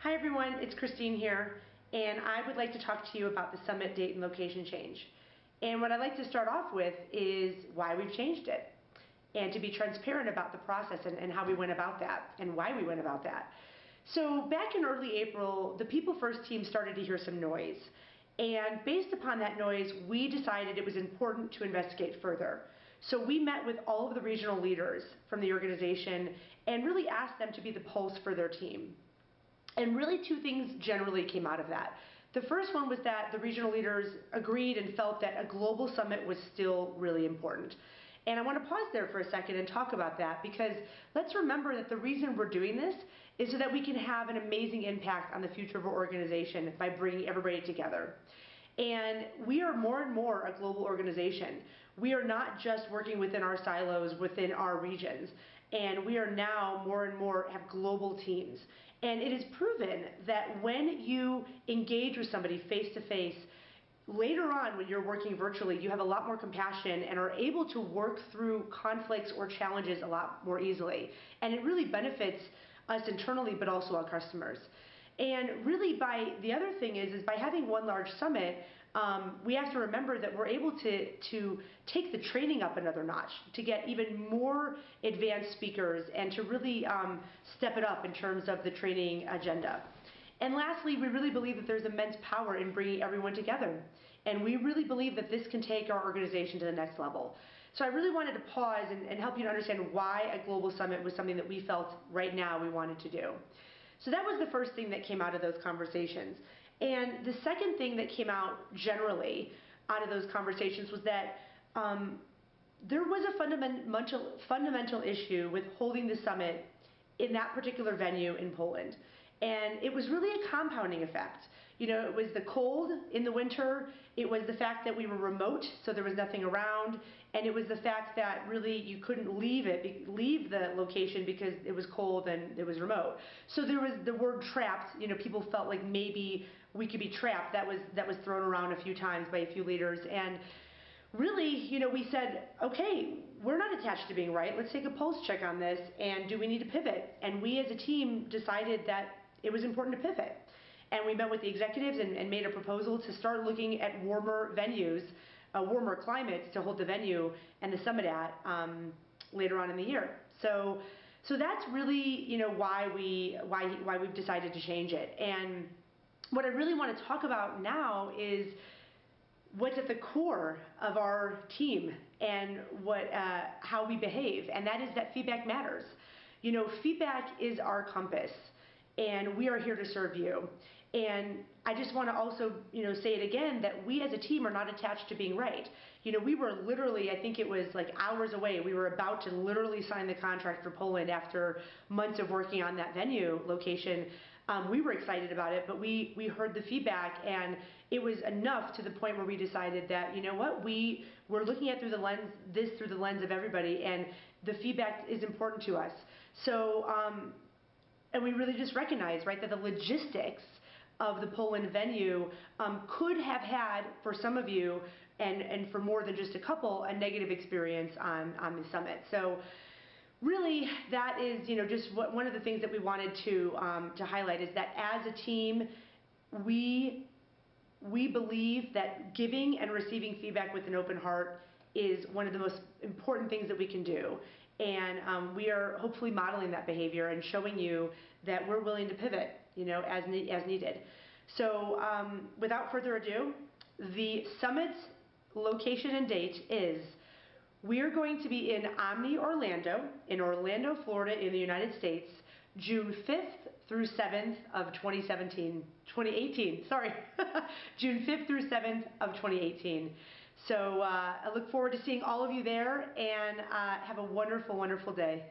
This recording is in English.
Hi everyone, it's Christine here, and I would like to talk to you about the summit date and location change. And what I'd like to start off with is why we've changed it, and to be transparent about the process and how we went about that, and why we went about that. So back in early April, the People First team started to hear some noise. And based upon that noise, we decided it was important to investigate further. So we met with all of the regional leaders from the organization and really asked them to be the pulse for their team. And really two things generally came out of that. The first one was that the regional leaders agreed and felt that a global summit was still really important. And I want to pause there for a second and talk about that, because let's remember that the reason we're doing this is so that we can have an amazing impact on the future of our organization by bringing everybody together. And we are more and more a global organization. We are not just working within our silos, within our regions. And we are now more and more have global teams. And it is proven that when you engage with somebody face to face, later on when you're working virtually, you have a lot more compassion and are able to work through conflicts or challenges a lot more easily. And it really benefits us internally, but also our customers. And really the other thing is by having one large summit, we have to remember that we're able to take the training up another notch, to get even more advanced speakers and to really step it up in terms of the training agenda. And lastly, we really believe that there's immense power in bringing everyone together. And we really believe that this can take our organization to the next level. So I really wanted to pause and help you to understand why a global summit was something that we felt right now we wanted to do. So that was the first thing that came out of those conversations. And the second thing that came out generally out of those conversations was that there was a fundamental issue with holding the summit in that particular venue in Poland. And it was really a compounding effect. You know, it was the cold in the winter, it was the fact that we were remote, so there was nothing around, and it was the fact that really you couldn't leave the location because it was cold and it was remote. So there was the word trapped. You know, people felt like maybe we could be trapped. That was thrown around a few times by a few leaders. And really, you know, we said, okay, we're not attached to being right. Let's take a pulse check on this, and do we need to pivot? And we as a team decided that it was important to pivot. And we met with the executives and made a proposal to start looking at warmer venues, warmer climates to hold the venue and the summit at later on in the year. So that's really, you know, why we've decided to change it. And what I really want to talk about now is what's at the core of our team and how we behave, and that is that feedback matters. You know, feedback is our compass, and we are here to serve you. And I just want to also, you know, say it again, that we as a team are not attached to being right. You know, we were literally, I think it was like hours away, we were about to literally sign the contract for Poland after months of working on that venue location. We were excited about it, but we heard the feedback, and it was enough to the point where we decided that, you know what, we're looking at through the lens of everybody, and the feedback is important to us. So, and we really just recognize, right, that the logistics of the Poland venue could have had, for some of you, and for more than just a couple, a negative experience on the summit. So really, that is, you know, just one of the things that we wanted to highlight is that as a team, we believe that giving and receiving feedback with an open heart is one of the most important things that we can do. And we are hopefully modeling that behavior and showing you that we're willing to pivot, you know, as needed. So without further ado, the summit's location and date is, we are going to be in Omni Orlando, in Orlando, Florida, in the United States, June 5th through 7th of 2018, sorry, June 5th through 7th of 2018. So I look forward to seeing all of you there, and have a wonderful, wonderful day.